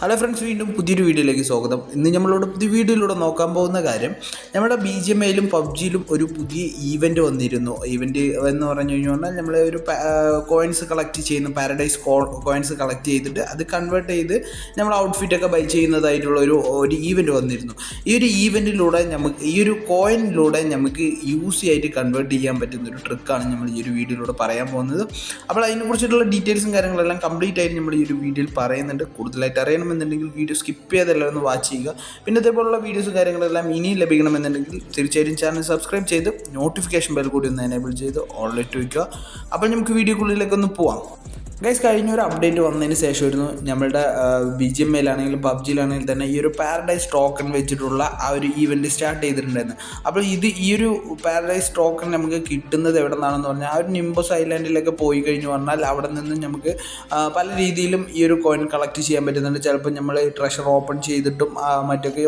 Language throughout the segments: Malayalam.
ഹലോ ഫ്രണ്ട്സ്, വീണ്ടും പുതിയൊരു വീഡിയോയിലേക്ക് സ്വാഗതം. ഇന്ന് നമ്മളോട് പുതിയ വീഡിയോയിലൂടെ നോക്കാൻ പോകുന്ന കാര്യം, നമ്മുടെ BGMIയിലും പബ്ജിയിലും ഒരു പുതിയ ഈവൻറ്റ് വന്നിരുന്നു. ഈവൻറ്റ് എന്ന് പറഞ്ഞു കഴിഞ്ഞാൽ നമ്മൾ ഒരു കോയിൻസ് കളക്ട് ചെയ്യുന്ന പാരഡൈസ് കോയിൻസ് കളക്ട് ചെയ്തിട്ട് അത് കൺവേർട്ട് ചെയ്ത് നമ്മൾ ഔട്ട്ഫിറ്റൊക്കെ ബൈ ചെയ്യുന്നതായിട്ടുള്ള ഒരു ഈവൻറ്റ് വന്നിരുന്നു. ഈ ഒരു ഈവൻറ്റിലൂടെ ഈ ഒരു കോയിനിലൂടെ നമുക്ക് യൂസി ആയിട്ട് കൺവേർട്ട് ചെയ്യാൻ പറ്റുന്ന ഒരു ട്രിക്കാണ് നമ്മൾ ഈ ഒരു വീഡിയോയിലൂടെ പറയാൻ പോകുന്നത്. അപ്പോൾ അതിനെക്കുറിച്ചിട്ടുള്ള ഡീറ്റെയിൽസും കാര്യങ്ങളെല്ലാം കംപ്ലീറ്റ് ആയിട്ട് നമ്മൾ ഈ ഒരു വീഡിയോയിൽ പറയുന്നുണ്ട്. കൂടുതലായിട്ട് അറിയണമെന്നുണ്ടെങ്കിൽ വീഡിയോ സ്കിപ്പ് ചെയ്തെല്ലാം ഒന്ന് വാച്ച് ചെയ്യുക. പിന്നെ ഇതേപോലുള്ള വീഡിയോസും കാര്യങ്ങളെല്ലാം ഇനിയും ലഭിക്കണമെന്നുണ്ടെങ്കിൽ തീർച്ചയായും ചാനൽ സബ്സ്ക്രൈബ് ചെയ്ത് നോട്ടിഫിക്കേഷൻ ബെൽ കൂടി ഒന്ന് എനേബിൾ ചെയ്ത് ഓൾറെഡി വയ്ക്കുക. അപ്പോൾ നമുക്ക് വീഡിയോക്കുള്ളിലേക്കൊന്ന് പോവാം. ഗൈസ്, കഴിഞ്ഞൊരു അപ്ഡേറ്റ് വന്നതിന് ശേഷമായിരുന്നു നമ്മളുടെ BGMIയിലാണെങ്കിലും പബ്ജിയിലാണെങ്കിലും തന്നെ ഈ ഒരു പാരഡൈസ് ടോക്കൺ വെച്ചിട്ടുള്ള ആ ഒരു ഈവൻറ്റ് സ്റ്റാർട്ട് ചെയ്തിട്ടുണ്ടായിരുന്നു. അപ്പോൾ ഈ ഒരു പാരഡൈസ് ടോക്കൺ നമുക്ക് കിട്ടുന്നത് എവിടെ നിന്നാണെന്ന് പറഞ്ഞാൽ ആ ഒരു നിംബസ് ഐലാൻഡിലൊക്കെ പോയി കഴിഞ്ഞ് പറഞ്ഞാൽ അവിടെ നിന്ന് നമുക്ക് പല രീതിയിലും ഈ ഒരു കോയിൻ കളക്ട് ചെയ്യാൻ പറ്റുന്നുണ്ട്. ചിലപ്പോൾ നമ്മൾ ട്രഷർ ഓപ്പൺ ചെയ്തിട്ടും മറ്റൊക്കെ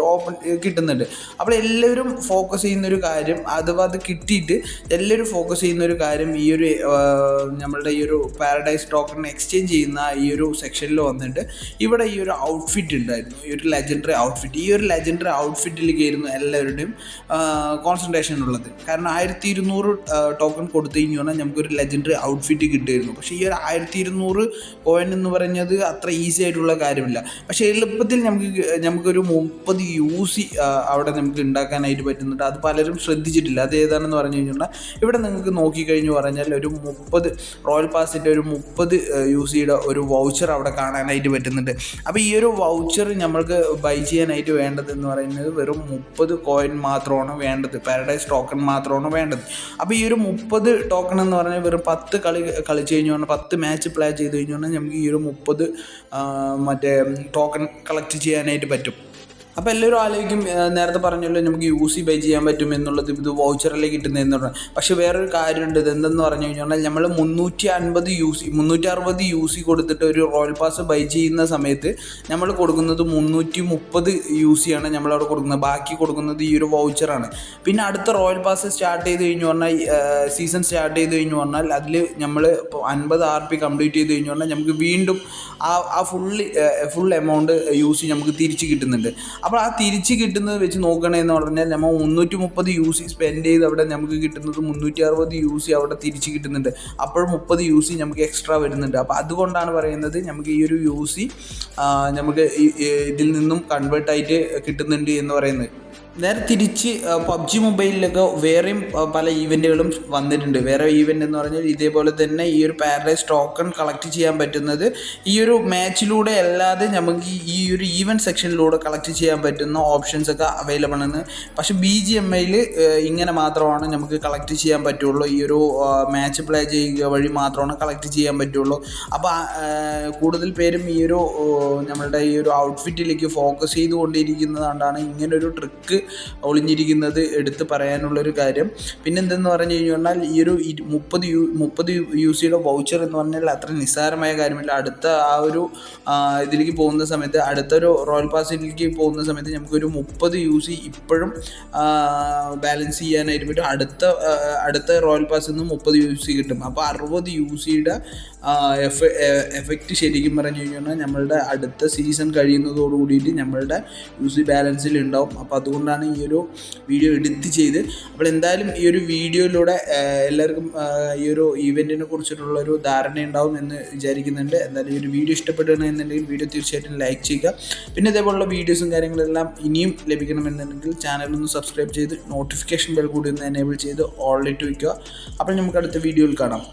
കിട്ടുന്നുണ്ട്. അപ്പോൾ എല്ലാവരും ഫോക്കസ് ചെയ്യുന്നൊരു കാര്യം, അഥവാ അത് കിട്ടിയിട്ട് എല്ലാവരും ഫോക്കസ് ചെയ്യുന്നൊരു കാര്യം, ഈ ഒരു നമ്മളുടെ ഈ ഒരു പാരഡൈസ് ടോക്കൺ എക്സ്ചേഞ്ച് ചെയ്യുന്ന ഈ ഒരു സെക്ഷനിൽ വന്നിട്ട് ഇവിടെ ഈ ഒരു ഔട്ട്ഫിറ്റ് ഉണ്ടായിരുന്നു, ഈ ഒരു ലെജൻഡറി ഔട്ട്ഫിറ്റ്. ഈ ഒരു ലെജൻഡറി ഔട്ട്ഫിറ്റിലേക്കായിരുന്നു എല്ലാവരുടെയും കോൺസെൻട്രേഷൻ ഉള്ളത്. കാരണം 1200 ടോക്കൺ കൊടുത്തു കഴിഞ്ഞു പറഞ്ഞാൽ നമുക്കൊരു ലെജൻഡറി ഔട്ട്ഫിറ്റ് കിട്ടുമായിരുന്നു. പക്ഷേ ഈ ഒരു 1200 കോയിൻ എന്ന് പറഞ്ഞത് അത്ര ഈസി ആയിട്ടുള്ള കാര്യമില്ല. പക്ഷേ എളുപ്പത്തിൽ നമുക്കൊരു 30 UC അവിടെ നമുക്ക് ഉണ്ടാക്കാനായിട്ട് പറ്റുന്നുണ്ട്. അത് പലരും ശ്രദ്ധിച്ചിട്ടില്ല. അത് ഏതാണെന്ന് പറഞ്ഞു കഴിഞ്ഞാൽ ഇവിടെ നിങ്ങൾക്ക് നോക്കിക്കഴിഞ്ഞ് പറഞ്ഞാൽ ഒരു 30 റോയൽ പാസിൻ്റെ ഒരു 30 UCയുടെ ഒരു വൗച്ചർ അവിടെ കാണാനായിട്ട് പറ്റുന്നുണ്ട്. അപ്പോൾ ഈ ഒരു വൗച്ചർ നമ്മൾക്ക് ബൈ ചെയ്യാനായിട്ട് വേണ്ടതെന്ന് പറയുന്നത് വെറും 30 കോയിൻ മാത്രമാണ് വേണ്ടത്, പാരഡൈസ് ടോക്കൺ മാത്രമാണ് വേണ്ടത്. അപ്പോൾ ഈ ഒരു 30 ടോക്കൺ എന്ന് പറഞ്ഞാൽ വെറും 10 കളിച്ച് കഴിഞ്ഞു പറഞ്ഞാൽ 10 മാച്ച് പ്ലേ ചെയ്ത് കഴിഞ്ഞു പറഞ്ഞാൽ നമുക്ക് ഈ ഒരു 30 മറ്റേ ടോക്കൺ കളക്ട് ചെയ്യാനായിട്ട് പറ്റും. അപ്പോൾ എല്ലാവരും ആലോചിക്കും, നേരത്തെ പറഞ്ഞല്ലോ നമുക്ക് UC ബൈ ചെയ്യാൻ പറ്റും എന്നുള്ളത്, ഇത് വൗച്ചറിലേക്ക് കിട്ടുന്നതെന്ന് പറഞ്ഞാൽ. പക്ഷേ വേറൊരു കാര്യമുണ്ട്. ഇതെന്തെന്ന് പറഞ്ഞു കഴിഞ്ഞാൽ നമ്മൾ 360 UC കൊടുത്തിട്ട് ഒരു റോയൽ പാസ് ബൈ ചെയ്യുന്ന സമയത്ത് നമ്മൾ കൊടുക്കുന്നത് 330 UC ആണ് നമ്മളവിടെ കൊടുക്കുന്നത്. ബാക്കി കൊടുക്കുന്നത് ഈ ഒരു വൗച്ചറാണ്. പിന്നെ അടുത്ത റോയൽ പാസ് സ്റ്റാർട്ട് ചെയ്ത് കഴിഞ്ഞു പറഞ്ഞാൽ, സീസൺ സ്റ്റാർട്ട് ചെയ്ത് കഴിഞ്ഞു പറഞ്ഞാൽ അതിൽ നമ്മൾ 50 RP കംപ്ലീറ്റ് ചെയ്ത് കഴിഞ്ഞു പറഞ്ഞാൽ നമുക്ക് വീണ്ടും ആ ഫുൾ എമൗണ്ട് UC നമുക്ക് തിരിച്ച് കിട്ടുന്നുണ്ട്. അപ്പോൾ ആ തിരിച്ച് കിട്ടുന്നത് വെച്ച് നോക്കണമെന്ന് പറഞ്ഞാൽ നമ്മൾ 330 UC സ്പെൻഡ് ചെയ്ത് അവിടെ നമുക്ക് കിട്ടുന്നത് 360 UC അവിടെ തിരിച്ച് കിട്ടുന്നുണ്ട്. അപ്പോൾ 30 UC നമുക്ക് എക്സ്ട്രാ വരുന്നുണ്ട്. അപ്പോൾ അതുകൊണ്ടാണ് പറയുന്നത് നമുക്ക് ഈ ഒരു UC നമുക്ക് ഇതിൽ നിന്നും കൺവേർട്ടായിട്ട് കിട്ടുന്നുണ്ട് എന്ന് പറയുന്നത്. നേരെ തിരിച്ച് പബ്ജി മൊബൈലിലൊക്കെ വേറെയും പല ഈവൻറ്റുകളും വന്നിട്ടുണ്ട്. വേറെ ഈവൻ്റ് എന്ന് പറഞ്ഞാൽ ഇതേപോലെ തന്നെ ഈ ഒരു പാരഡൈസ് ടോക്കൺ കളക്ട് ചെയ്യാൻ പറ്റുന്നത് ഈ ഒരു മാച്ചിലൂടെ അല്ലാതെ നമുക്ക് ഈ ഒരു ഈവൻറ്റ് സെക്ഷനിലൂടെ കളക്ട് ചെയ്യാൻ പറ്റുന്ന ഓപ്ഷൻസൊക്കെ അവൈലബിൾ ആണ്. പക്ഷേ BGMIയിൽ ഇങ്ങനെ മാത്രമാണ് നമുക്ക് കളക്ട് ചെയ്യാൻ പറ്റുള്ളൂ. ഈ ഒരു മാച്ച് പ്ലേ ചെയ്യുക വഴി മാത്രമാണ് കളക്ട് ചെയ്യാൻ പറ്റുള്ളൂ. അപ്പോൾ കൂടുതൽ പേരും ഈ ഒരു നമ്മളുടെ ഈ ഒരു ഔട്ട്ഫിറ്റിലേക്ക് ഫോക്കസ് ചെയ്തുകൊണ്ടിരിക്കുന്നത് ഇങ്ങനൊരു ട്രിക്ക് ഒളിഞ്ഞിരിക്കുന്നത് എടുത്ത് പറയാനുള്ളൊരു കാര്യം. പിന്നെ എന്തെന്ന് പറഞ്ഞു കഴിഞ്ഞാൽ ഈ ഒരു 30 UCയുടെ വൗച്ചർ എന്ന് പറഞ്ഞാൽ അത്ര നിസ്സാരമായ കാര്യമില്ല. അടുത്ത ആ ഒരു ഇതിലേക്ക് പോകുന്ന സമയത്ത്, അടുത്തൊരു റോയൽ പാസിലേക്ക് പോകുന്ന സമയത്ത് നമുക്കൊരു 30 UC ഇപ്പോഴും ബാലൻസ് ചെയ്യാനായിട്ട് പറ്റും. അടുത്ത റോയൽ പാസിൽ നിന്ന് 30 UC കിട്ടും. അപ്പോൾ 60 UCയുടെ എഫക്റ്റ് ശരിക്കും പറഞ്ഞു കഴിഞ്ഞാൽ നമ്മളുടെ അടുത്ത സീസൺ കഴിയുന്നതോട് കൂടിയിട്ട് നമ്മളുടെ UC ബാലൻസിൽ ഉണ്ടാവും. അപ്പോൾ അതുകൊണ്ടാണ് ഈ ഒരു വീഡിയോ എഡിറ്റ് ചെയ്ത്. അപ്പോൾ എന്തായാലും ഈ ഒരു വീഡിയോയിലൂടെ എല്ലാവർക്കും ഈ ഒരു ഈവൻറ്റിനെ കുറിച്ചിട്ടുള്ളൊരു ധാരണ ഉണ്ടാവും എന്ന് വിചാരിക്കുന്നുണ്ട്. എന്തായാലും ഈ ഒരു വീഡിയോ ഇഷ്ടപ്പെടുകയാണെന്നുണ്ടെങ്കിൽ വീഡിയോ തീർച്ചയായിട്ടും ലൈക്ക് ചെയ്യുക. പിന്നെ ഇതേപോലുള്ള വീഡിയോസും കാര്യങ്ങളെല്ലാം ഇനിയും ലഭിക്കണമെന്നുണ്ടെങ്കിൽ ചാനലൊന്ന് സബ്സ്ക്രൈബ് ചെയ്ത് നോട്ടിഫിക്കേഷൻ ബെൽ കൂടി ഒന്ന് എനേബിൾ ചെയ്ത് ഓൾറെഡി വയ്ക്കുക. അപ്പോൾ നമുക്ക് അടുത്ത വീഡിയോയിൽ കാണാം.